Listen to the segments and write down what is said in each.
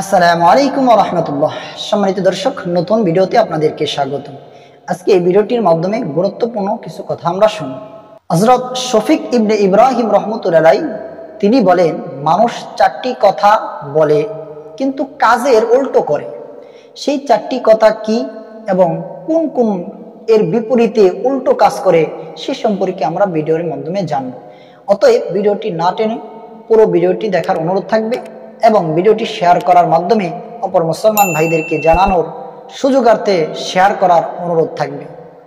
আসসালামু আলাইকুম ওয়া রাহমাতুল্লাহ। সম্মানিত দর্শক, নতুন ভিডিওতে আপনাদেরকে স্বাগত। আজকে এই ভিডিওটির মাধ্যমে গুরুত্বপূর্ণ কিছু কথা আমরা শুনব। হযরত শফিক ইবনে ইব্রাহিম রাহমাতুল্লাহ আলাইহি তিনি বলেন, মানুষ চারটি কথা বলে কিন্তু কাজের উল্টো করে। সেই চারটি কথা কি এবং কোন কোন এর বিপরীতে উল্টো কাজ করে সে সম্পর্কে আমরা ভিডিওর মাধ্যমে জানব। অতএব ভিডিওটি না টেনে পুরো ভিডিওটি দেখার অনুরোধ থাকবে এবং ভিডিওটি শেয়ার করার মাধ্যমে অপর মুসলমান ভাইদেরকে জানানোর সুযোগার্থে শেয়ার করার অনুরোধ থাকবে।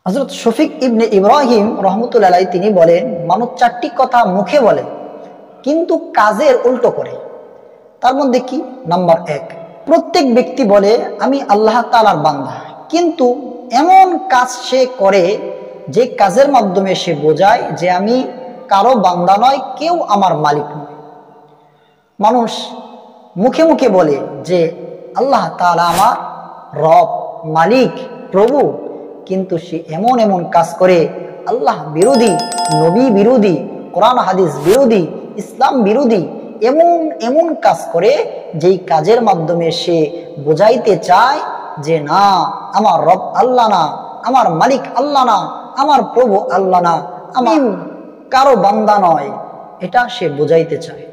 হযরত শফিক ইবনে ইব্রাহিম রাহমাতুল্লাহ আলাইহি তিনি বলেন, মানুষ চারটি কথা মুখে বলে কিন্তু কাজের উল্টো করে। তার মধ্যে কি? নাম্বার 1, প্রত্যেক ব্যক্তি বলে আমি আল্লাহ তাআলার বান্দা, কিন্তু এমন কাজ সে করে যে কাজের মাধ্যমে সে বোঝায় যে আমি কারো বান্দা নয়, কেউ আমার মালিক নয়। মানুষ মুখে মুখে বলে যে আল্লাহ তাআলা আমার রব, মালিক, প্রভু, কিন্তু সে এমন এমন কাজ করে আল্লাহ বিরোধী, নবী বিরোধী, কোরআন হাদিস বিরোধী, ইসলাম বিরোধী এমন এমন কাজ করে যেই কাজের মাধ্যমে সে বোঝাইতে চায় যে না, আমার রব আল্লাহ না, আমার মালিক আল্লাহ না, আমার প্রভু আল্লাহ না, আমি কারো বান্দা নয়, এটা সে বোঝাইতে চায়।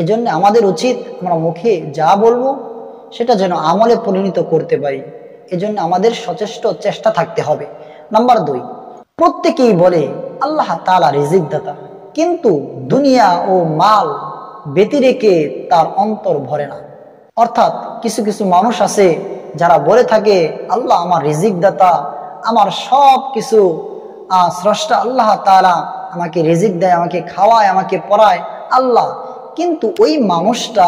এজন্য আমাদের উচিত আমরা মুখে যা বলবো সেটা যেন আমলে পরিণত করতে পারি। এজন্য আমাদের সচেষ্ট চেষ্টা থাকতে হবে। নাম্বার 2, প্রত্যেকেই বলে আল্লাহ তাআলা রিজিক দাতা, কিন্তু দুনিয়া ও মাল ব্যতি রেখে তার অন্তর ভরে না। অর্থাৎ কিছু কিছু মানুষ আছে যারা বলে থাকে আল্লাহ আমার রিজিক দাতা, আমার সব কিছু স্রষ্টা আল্লাহ তাআলা, আমাকে রিজিক দেয়, আমাকে খাওয়ায়, আমাকে পড়ায় আল্লাহ। কিন্তু ওই মানুষটা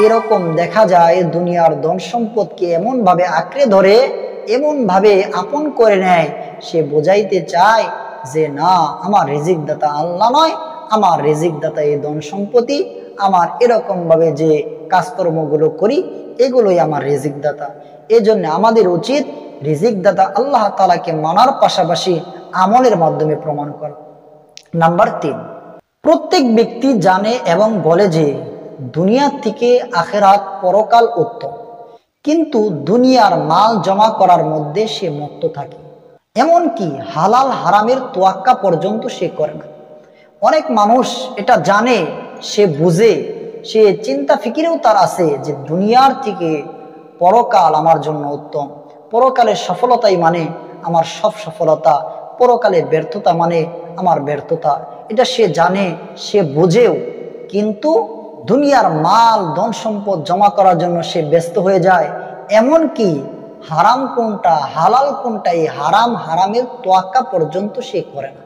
এরকম দেখা যায় দুনিয়ার ধন সম্পদকে এমন ভাবে আঁকড়ে ধরে, এমন ভাবে আপন করে নেয়, সে বোঝাইতে চায় যে না, আমার রিজিক দাতা আল্লাহ নয়, আমার রিজিক দাতা এই ধন সম্পত্তি, আমার এরকম ভাবে যে কাজকর্মগুলো করি এগুলোই আমার রিজিক দাতা। এজন্য আমাদের উচিত রিজিক দাতা আল্লাহ তাআলাকে মানার পাশাপাশি আমলের মাধ্যমে প্রমাণ করা। নাম্বার 3, প্রত্যেক ব্যক্তি জানে এবং বলে যে দুনিয়া থেকে আখিরাত পরকাল উত্তম, কিন্তু দুনিয়ার মাল জমা করার মধ্যে সে মত্ত থাকে। এমনকি হালাল হারামের তোয়াক্কা পর্যন্ত সে করে না। অনেক মানুষ এটা জানে, সে বুঝে, সে চিন্তা ফিকিরেও তার আছে যে দুনিয়ার থেকে পরকাল আমার জন্য উত্তম, পরকালের সফলতাই মানে আমার সব সফলতা, পরকালে ব্যর্থতা মানে আমার ব্যর্থতা। এটা সে জানে, সে বুঝেও, কিন্তু দুনিয়ার মাল ধন সম্পদ জমা করার জন্য সে ব্যস্ত হয়ে যায়। এমনকি হারাম কোনটা হালাল কোনটা এই হারাম হারামের তোয়াক্কা পর্যন্ত সে করে না।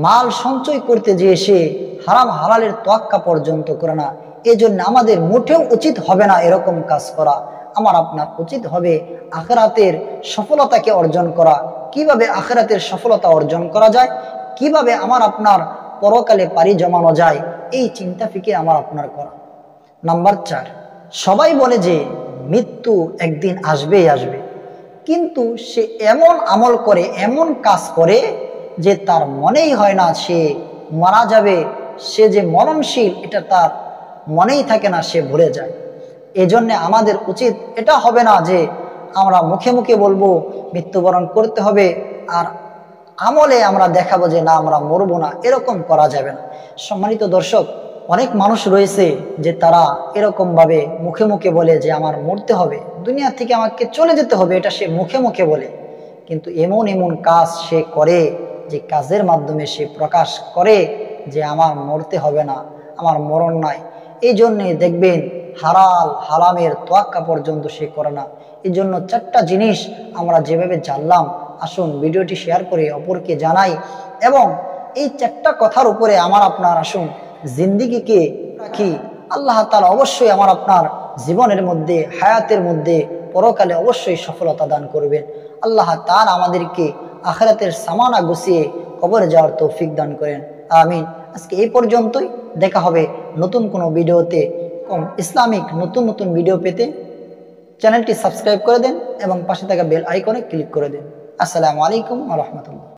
মাল সঞ্চয় করতে যেয়ে সে হারাম হালালের তোয়াক্কা পর্যন্ত করে না। এজন্য আমাদের মোটেও উচিত হবে না এরকম কাজ করা। আমার আপনার উচিত হবে আখিরাতের সফলতাকে অর্জন করা। কিভাবে আখিরাতের সফলতা অর্জন করা যায়, কিভাবে আমার আপনার পরকালে পাড়ি জমানো যায়, এই চিন্তা ফিকির আমার আপনার করা। নাম্বার 4, সবাই বলে যে মৃত্যু একদিন আসবেই আসবে, কিন্তু সে এমন আমল করে, এমন কাজ করে যে তার মনেই হয় না সে মারা যাবে, সে যে মরণশীল এটা তার মনেই থাকে না, সে ভুলে যায়। এজন্য আমাদের উচিত এটা হবে না যে আমরা মুখে মুখে বলবো মৃত্যুবরণ করতে হবে আর আমলে আমরা দেখাবো যে না আমরা মরবো না, এরকম করা যাবে না। সম্মানিত দর্শক, অনেক মানুষ রয়েছে যে তারা এরকম ভাবে মুখে মুখে বলে যে আমার মরতে হবে, দুনিয়া থেকে আমাকে চলে যেতে হবে, এটা সে মুখে মুখে বলে, কিন্তু এমন এমন কাজ সে করে যে কাজের মাধ্যমে সে প্রকাশ করে যে আমার মরতে হবে না, আমার মরণ নাই। এই জন্যে দেখবেন হালাল হারামের তোয়াক্কা পর্যন্ত সে করে না। এই জন্য 4টা জিনিস আমরা যেভাবে জানলাম, আসুন ভিডিওটি শেয়ার করে অপরকে জানাই এবং এই 4টা কথার উপরে আমার আপনার আসুন জিন্দিগিকে রাখি। আল্লাহ তাআলা অবশ্যই আমার আপনার জীবনের মধ্যে, হায়াতের মধ্যে, পরকালে অবশ্যই সফলতা দান করবেন। আল্লাহ তাআলা আমাদেরকে আখিরাতের সামানা গুছিয়ে কবরে যাওয়ার তৌফিক দান করেন, আমিন। আজকে এই পর্যন্তই, দেখা হবে নতুন কোনো ভিডিওতে। ইসলামিক নতুন নতুন ভিডিও পেতে চ্যানেলটি সাবস্ক্রাইব করে দেন এবং পাশে থাকা বেল আইকনে ক্লিক করে দেন। আসসালামু আলাইকুম ওয়া রাহমাতুল্লাহ।